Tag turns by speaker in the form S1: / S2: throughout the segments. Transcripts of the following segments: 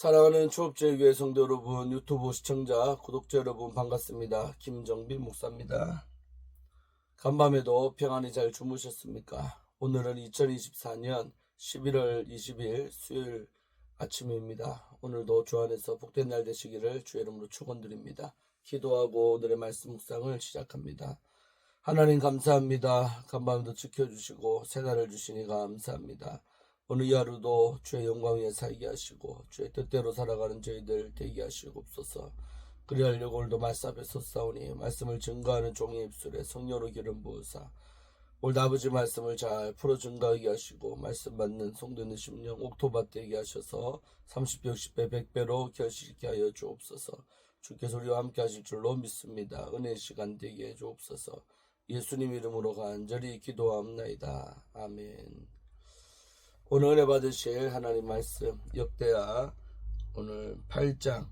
S1: 사랑하는 초업제교회 성도 여러분, 유튜브 시청자, 구독자 여러분 반갑습니다. 김정빈 목사입니다. 간밤에도 평안히 잘 주무셨습니까? 오늘은 2024년 11월 20일 수요일 아침입니다. 오늘도 주 안에서 복된 날 되시기를 주의 이름으로 축원드립니다. 기도하고 오늘의 말씀 묵상을 시작합니다. 하나님 감사합니다. 간밤에도 지켜주시고 새날을 주시니 감사합니다. 오늘 이 하루도 주의 영광 위에 살게 하시고 주의 뜻대로 살아가는 저희들 되게 하시옵소서. 그리하려고 오늘도 말씀 앞에 섰사오니 말씀을 증거하는 종의 입술에 성령으로 기름 부으사 오늘 아버지 말씀을 잘 풀어 증거하게 하시고 말씀 받는 성도의 심령 옥토밭 되게 하셔서 30배, 60배, 100배로 결실케 하여 주옵소서. 주께서 우리와 함께 하실 줄로 믿습니다. 은혜의 시간 되게 해 주옵소서. 예수님 이름으로 간절히 기도하옵나이다. 아멘. 오늘 은혜 받으실 하나님 말씀 역대하 오늘 8장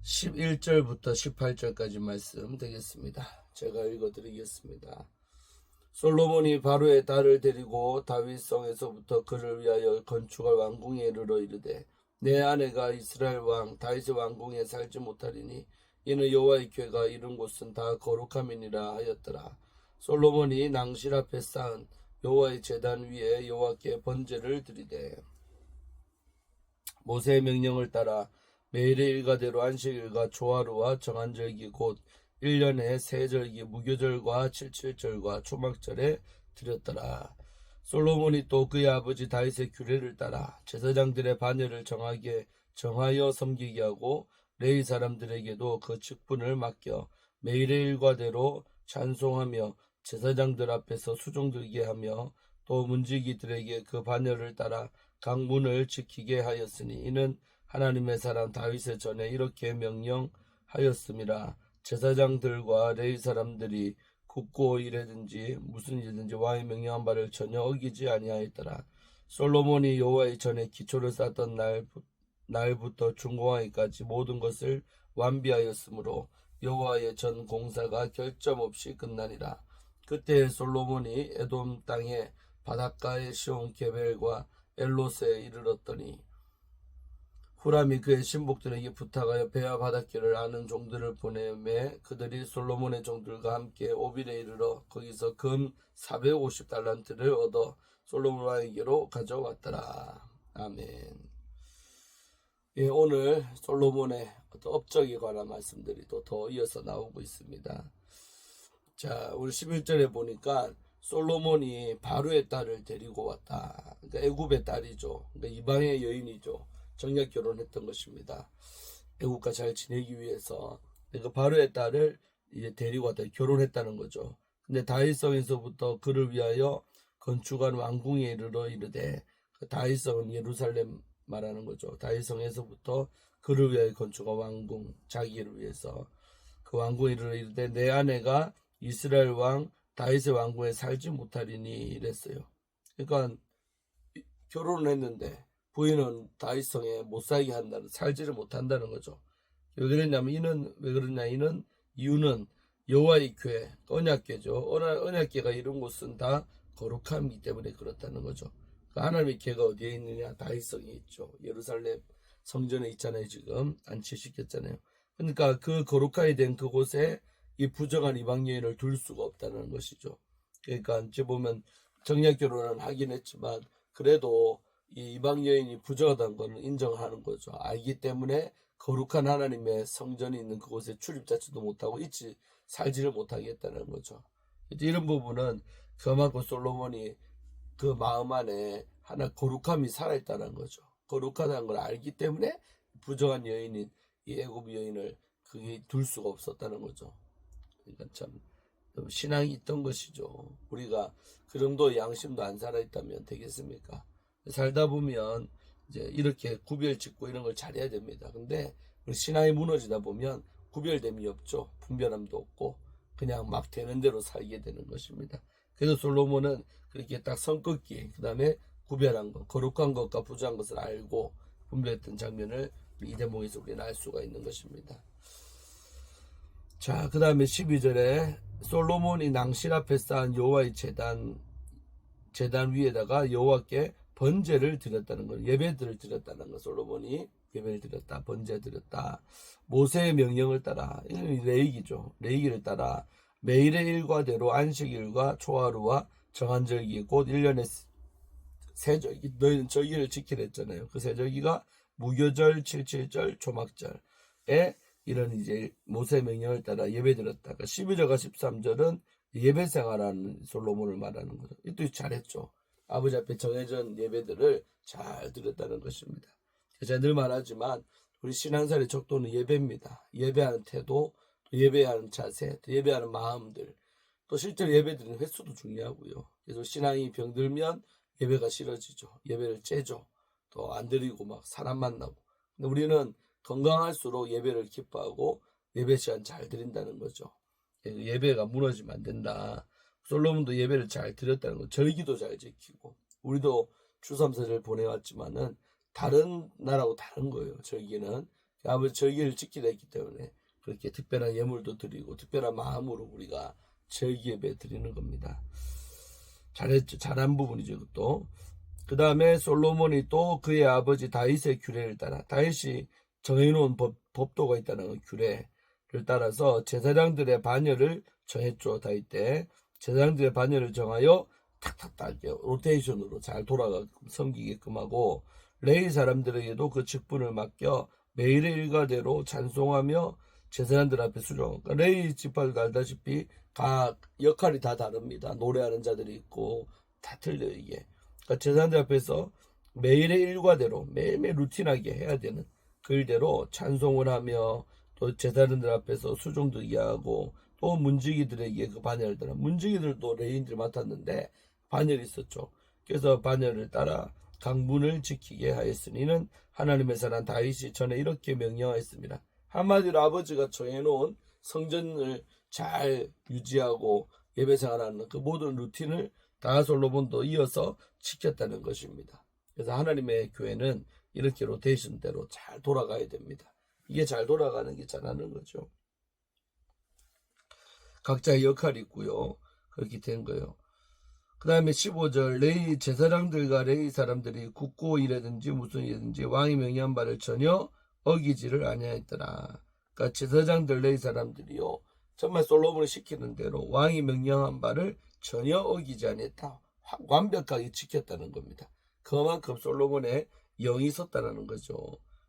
S1: 11절부터 18절까지 말씀 되겠습니다. 제가 읽어드리겠습니다. 솔로몬이 바로의 딸을 데리고 다윗성에서부터 그를 위하여 건축할 왕궁에 이르러 이르되 내 아내가 이스라엘 왕 다윗의 왕궁에 살지 못하리니 이는 여호와의 궤가 이른 곳은 다 거룩함이니라 하였더라. 솔로몬이 낭실 앞에 쌓은 여호와의 제단 위에 여호와께 번제를 드리되 모세의 명령을 따라 매일의 일과대로 안식일과 초하루와 정한절기 곧 1년에 세 절기 무교절과 칠칠절과 초막절에 드렸더라. 솔로몬이 또 그의 아버지 다윗의 규례를 따라 제사장들의 반열을 정하여 섬기게 하고 레위 사람들에게도 그 직분을 맡겨 매일의 일과대로 찬송하며 제사장들 앞에서 수종들게 하며 또 문지기들에게 그 반열을 따라 각 문을 지키게 하였으니 이는 하나님의 사람 다윗의 전에 이렇게 명령하였음이라. 제사장들과 레위 사람들이 굽고 일하든지 무슨 일든지 왕의 명령한 바를 전혀 어기지 아니하였더라. 솔로몬이 여호와의 전에 기초를 쌓던 날부터 중공하기까지 모든 것을 완비하였으므로 여호와의 전 공사가 결점 없이 끝나니라. 그때 솔로몬이 에돔 땅의 바닷가의 시온 게벨과 엘롯에 이르렀더니 후람이 그의 신복들에게 부탁하여 배와 바닷길을 아는 종들을 보내매 그들이 솔로몬의 종들과 함께 오빌에 이르러 거기서 금 450달란트를 얻어 솔로몬 왕에게로 가져왔더라. 아멘. 예, 오늘 솔로몬의 어떤 업적에 관한 말씀들이 또 더 이어서 나오고 있습니다. 자, 우리 11절에 보니까 솔로몬이 바로의 딸을 데리고 왔다. 그러니까 애굽의 딸이죠. 그러니까 이방의 여인이죠. 정략 결혼했던 것입니다. 애굽과 잘 지내기 위해서. 그러니까 바로의 딸을 이제 데리고 왔다. 결혼했다는 거죠. 근데 다윗성에서부터 그를 위하여 건축한 왕궁에 이르러 이르되 그 다윗성은 예루살렘 말하는 거죠. 다윗성에서부터 그를 위하여 건축한 왕궁, 자기를 위해서 그 왕궁에 이르러 이르되 내 아내가 이스라엘 왕 다윗의 왕궁에 살지 못하리니 이랬어요. 그러니까 결혼을 했는데 부인은 다윗성에 못 살게 한다는, 살지를 못한다는 거죠. 왜 그랬냐면 이유는 여호와의 궤, 언약궤죠. 언약궤가 이런 곳은 다 거룩함이기 때문에 그렇다는 거죠. 하나님의 궤가 어디에 있느냐? 다윗성에 있죠. 예루살렘 성전에 있잖아요. 지금 안치시켰잖아요. 그러니까 그 거룩하게 된 그곳에 이 부정한 이방 여인을 둘 수가 없다는 것이죠. 그러니까 이제 보면 정략 결혼은 하긴 했지만 그래도 이 이방 여인이 부정하다는 것을 인정하는 거죠. 알기 때문에 거룩한 하나님의 성전이 있는 그곳에 출입 자체도 못하고 살지를 못하게 했다는 거죠. 이런 부분은 그만큼 솔로몬이 그 마음 안에 하나 거룩함이 살아있다는 거죠. 거룩하다는 걸 알기 때문에 부정한 여인인 이 애굽 여인을 그게 둘 수가 없었다는 거죠. 그러니까 참 신앙이 있던 것이죠. 우리가 그 정도 양심도 안 살아있다면 되겠습니까? 살다 보면 이제 이렇게 구별 짓고 이런 걸 잘해야 됩니다. 근데 신앙이 무너지다 보면 구별됨이 없죠. 분별함도 없고 그냥 막 되는 대로 살게 되는 것입니다. 그래서 솔로몬은 그렇게 딱 성긋기, 그 다음에 구별한 것, 거룩한 것과 부정한 것을 알고 분별했던 장면을 이 대목에서 우리는 알 수가 있는 것입니다. 자, 그 다음에 12절에 솔로몬이 낭실 앞에 쌓은 여호와의 제단 위에다가 여호와께 번제를 드렸다는 것, 예배들을 드렸다는 것. 솔로몬이 예배를 드렸다. 번제 드렸다. 모세의 명령을 따라, 이건 레위기죠. 레위기를 따라 매일의 일과대로 안식일과 초하루와 정한절기 곧 1년의 세절기, 너희는 절기를 지키라 했잖아요. 그 세절기가 무교절, 칠칠절, 초막절에 이런 이제 모세 명령을 따라 예배드렸다. 그러니까 12절과 13절은 예배 생활하는 솔로몬을 말하는 거죠. 이것도 잘했죠. 아버지 앞에 정해진 예배들을 잘 드렸다는 것입니다. 제가 늘 말하지만 우리 신앙생활의 척도는 예배입니다. 예배하는 태도, 또 예배하는 자세, 또 예배하는 마음들, 또 실제로 예배드리는 횟수도 중요하고요. 그래서 신앙이 병들면 예배가 싫어지죠. 예배를 째죠. 또 안 드리고 막 사람 만나고. 근데 우리는 건강할수록 예배를 기뻐하고 예배 시간 잘 드린다는 거죠. 예배가 무너지면 안 된다. 솔로몬도 예배를 잘 드렸다는 거, 절기도 잘 지키고. 우리도 주삼사절 보내왔지만은 다른 나라하고 다른 거예요. 절기는 아버지 절기를 지키려 했기 때문에 그렇게 특별한 예물도 드리고 특별한 마음으로 우리가 절기 예배 드리는 겁니다. 잘했죠. 잘한 부분이죠. 그것도. 그 다음에 솔로몬이 또 그의 아버지 다윗의 규례를 따라, 다윗이 정해놓은 법도가 있다는 규례를 따라서 제사장들의 반열을 정했죠. 다윗 때 제사장들의 반열을 정하여 탁탁탁 로테이션으로 잘 돌아가 섬기게끔 하고, 레위 사람들에게도 그 직분을 맡겨 매일의 일과대로 찬송하며 제사장들 앞에 수종. 그러니까 레위 지파들도 알다시피 각 역할이 다 다릅니다. 노래하는 자들이 있고 다 틀려요 이게. 그러니까 제사장들 앞에서 매일의 일과대로 매일매일 루틴하게 해야 되는 그 일대로 찬송을 하며, 또 제사장들 앞에서 수종드리게 하고, 또 문지기들에게 그 반열을 따라, 문지기들도 레위인들이 맡았는데 반열이 있었죠. 그래서 반열을 따라 강문을 지키게 하였으니는 하나님의 사람 다윗이 전에 이렇게 명령하였습니다. 한마디로 아버지가 정해놓은 성전을 잘 유지하고 예배 생활하는 그 모든 루틴을 다 솔로몬도 이어서 지켰다는 것입니다. 그래서 하나님의 교회는 이렇게 로테이션대로 잘 돌아가야 됩니다. 이게 잘 돌아가는 게 잘하는 거죠. 각자의 역할이 있고요. 그렇게 된 거예요. 그 다음에 15절, 레위 제사장들과 레위 사람들이 국고 일이든지 무슨 일이든지 왕이 명령한 바를 전혀 어기지를 아니하였더라. 그러니까 제사장들 레위 사람들이요, 정말 솔로몬이 시키는 대로 왕이 명령한 바를 전혀 어기지 아니했다. 완벽하게 지켰다는 겁니다. 그만큼 솔로몬의 영이 섰다는 거죠.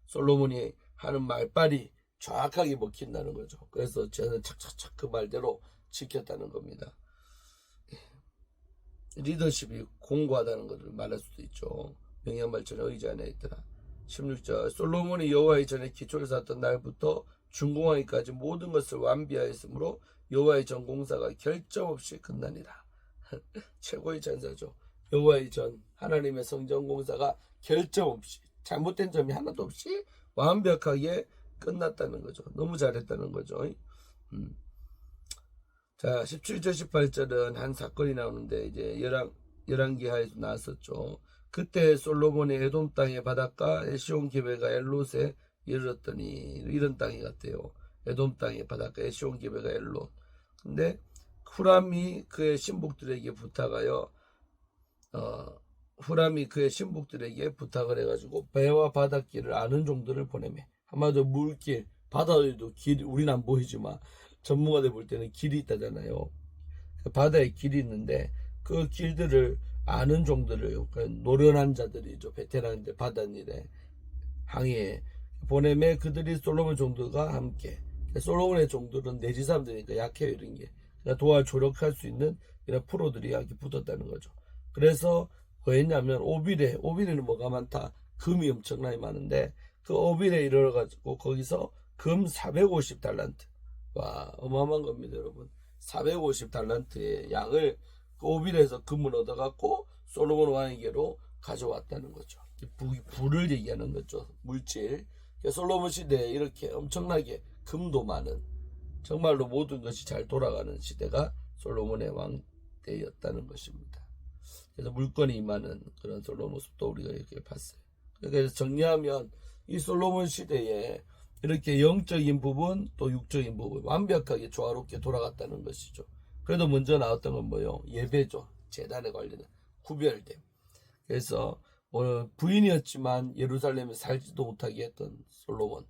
S1: 솔로몬이 하는 말빨이 정확하게 먹힌다는 거죠. 그래서 저는 착착착 그 말대로 지켰다는 겁니다. 리더십이 공고하다는 것을 말할 수도 있죠. 명령한 말 전혀 어기지 아니했더라. 16절, 솔로몬이 여호와의 전에 기초를 쌓았던 날부터 준공하기까지 모든 것을 완비하였으므로 여호와의 전 공사가 결점 없이 끝나니라. 최고의 전사죠. 여호와의 전 하나님의 성전 공사가 결점 없이, 잘못된 점이 하나도 없이 완벽하게 끝났다는 거죠. 너무 잘했다는 거죠. 자, 17절 18절은 한 사건이 나오는데 이제 열왕기하에서 나왔었죠. 그때 솔로몬이 에돔 땅의 바닷가 에시온 기베가 엘롯에 이르렀더니, 이런 땅이 같아요. 에돔 땅의 바닷가 에시온 기베가 엘롯. 근데 후람이 그의 신복들에게 부탁하여 부탁을 해가지고 배와 바닷길을 아는 종들을 보내매. 한마디로 물길, 바다에도 길, 우리는 안 보이지만 전문가들 볼 때는 길이 있다잖아요. 바다에 길이 있는데 그 길들을 아는 종들을, 노련한 자들이죠. 베테랑들 바다일에 항해에 보내매 그들이 솔로몬 종들과 함께. 솔로몬의 종들은 내지 사람들이니까 약해요. 이런 게 도와 조력할 수 있는 이런 프로들이 이렇게 붙었다는 거죠. 그래서 뭐했냐면 오빌에는 뭐가 많다. 금이 엄청나게 많은데 그 오빌에 이르러가지고 거기서 금 450달란트. 와, 어마어마한 겁니다, 여러분. 450달란트의 양을 그 오빌에서 금을 얻어갖고 솔로몬 왕에게로 가져왔다는 거죠. 부를 얘기하는 거죠. 물질. 솔로몬 시대에 이렇게 엄청나게 금도 많은, 정말로 모든 것이 잘 돌아가는 시대가 솔로몬의 왕때였다는 것입니다. 그래서 물건이 많은 그런 솔로몬 모습도 우리가 이렇게 봤어요. 그래서 정리하면 이 솔로몬 시대에 이렇게 영적인 부분 또 육적인 부분 완벽하게 조화롭게 돌아갔다는 것이죠. 그래도 먼저 나왔던 건 뭐예요? 예배죠. 제단에 관련된 구별됨. 그래서 부인이었지만 예루살렘에 살지도 못하게 했던 솔로몬.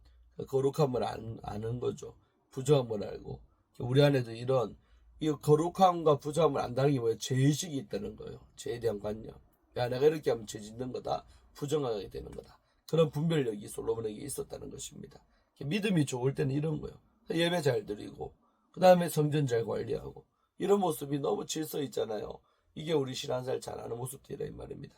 S1: 거룩함을 아는 거죠. 부정함을 알고. 우리 안에도 이 거룩함과 부정함을 안다는 게 뭐예요? 죄의식이 있다는 거예요. 죄에 대한 관념. 야, 내가 이렇게 하면 죄 짓는 거다. 부정하게 되는 거다. 그런 분별력이 솔로몬에게 있었다는 것입니다. 믿음이 좋을 때는 이런 거예요. 예배 잘 드리고, 그 다음에 성전 잘 관리하고, 이런 모습이 너무 질서 있잖아요. 이게 우리 신앙생활 잘하는 모습들이라 이 말입니다.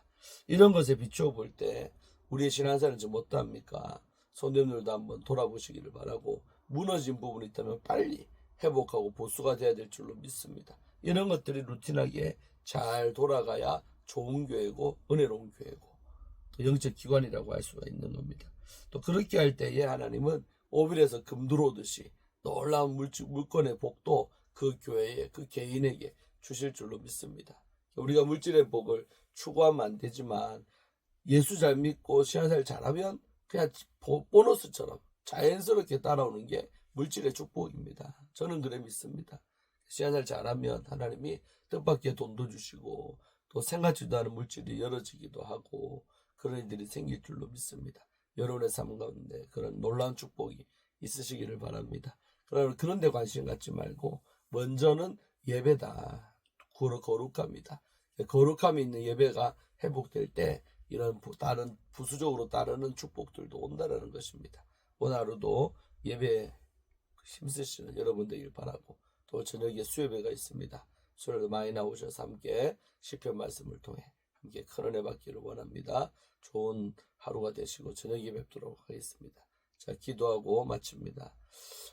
S1: 이런 것에 비추어 볼 때 우리의 신앙생활은 지금 어떠합니까? 성도님들도 한번 돌아보시기를 바라고, 무너진 부분이 있다면 빨리 회복하고 보수가 돼야 될 줄로 믿습니다. 이런 것들이 루틴하게 잘 돌아가야 좋은 교회고 은혜로운 교회고 또 영적 기관이라고 할 수가 있는 겁니다. 또 그렇게 할 때에 하나님은 오빌에서 금 들어오듯이 놀라운 물건의 복도 그 교회에 그 개인에게 주실 줄로 믿습니다. 우리가 물질의 복을 추구하면 안 되지만 예수 잘 믿고 신앙생활 잘하면 그냥 보너스처럼 자연스럽게 따라오는 게 물질의 축복입니다. 저는 그래 믿습니다. 신앙생활 잘하면 하나님이 뜻밖의 돈도 주시고 또 생각지도 않은 물질이 열어지기도 하고 그런 일들이 생길 줄로 믿습니다. 여러분의 삶 가운데 그런 놀라운 축복이 있으시기를 바랍니다. 그런 데 관심 갖지 말고 먼저는 예배다. 거룩합니다. 거룩함이 있는 예배가 회복될 때 이런 다른 부수적으로 따르는 축복들도 온다는 것입니다. 오늘 하루도 예배에 힘쓰시는 여러분 되길 바라고 또 저녁에 수요예배가 있습니다. 수요일에 많이 나오셔서 함께 시편 말씀을 통해 함께 큰 은혜 받기를 원합니다. 좋은 하루가 되시고 저녁에 뵙도록 하겠습니다. 자, 기도하고 마칩니다.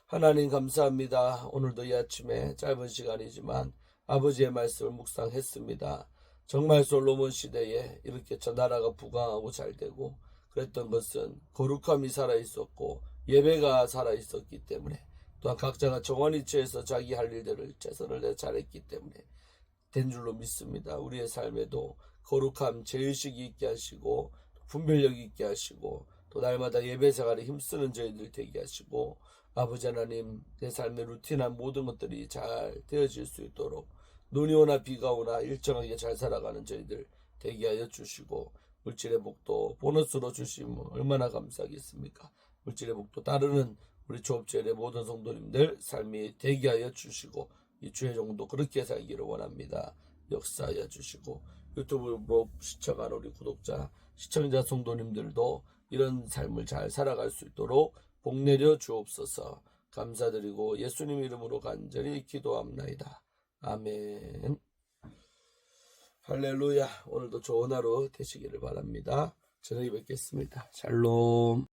S1: 하나님 감사합니다. 오늘도 이 아침에 짧은 시간이지만 아버지의 말씀을 묵상했습니다. 정말 솔로몬 시대에 이렇게 저 나라가 부강하고 잘되고 그랬던 것은 거룩함이 살아있었고 예배가 살아있었기 때문에 또한 각자가 정원이 취해서 자기 할 일들을 최선을 다해 잘했기 때문에 된 줄로 믿습니다. 우리의 삶에도 거룩함, 죄의식이 있게 하시고 분별력이 있게 하시고 또 날마다 예배 생활에 힘쓰는 저희들 되게 하시고 아버지 하나님 내 삶의 루틴한 모든 것들이 잘 되어질 수 있도록 눈이 오나 비가 오나 일정하게 잘 살아가는 저희들 되게 하여 주시고 물질의 복도 보너스로 주시면 얼마나 감사하겠습니까? 물질의 복도 따르는 우리 조업체의 모든 성도님들 삶이 되게 하여 주시고 이 주의 종도 그렇게 살기를 원합니다. 역사하여 주시고 유튜브로 시청한 우리 구독자 시청자 성도님들도 이런 삶을 잘 살아갈 수 있도록 복 내려 주옵소서. 감사드리고 예수님 이름으로 간절히 기도합나이다. 아멘. 할렐루야. 오늘도 좋은 하루 되시기를 바랍니다. 저녁에 뵙겠습니다. 샬롬.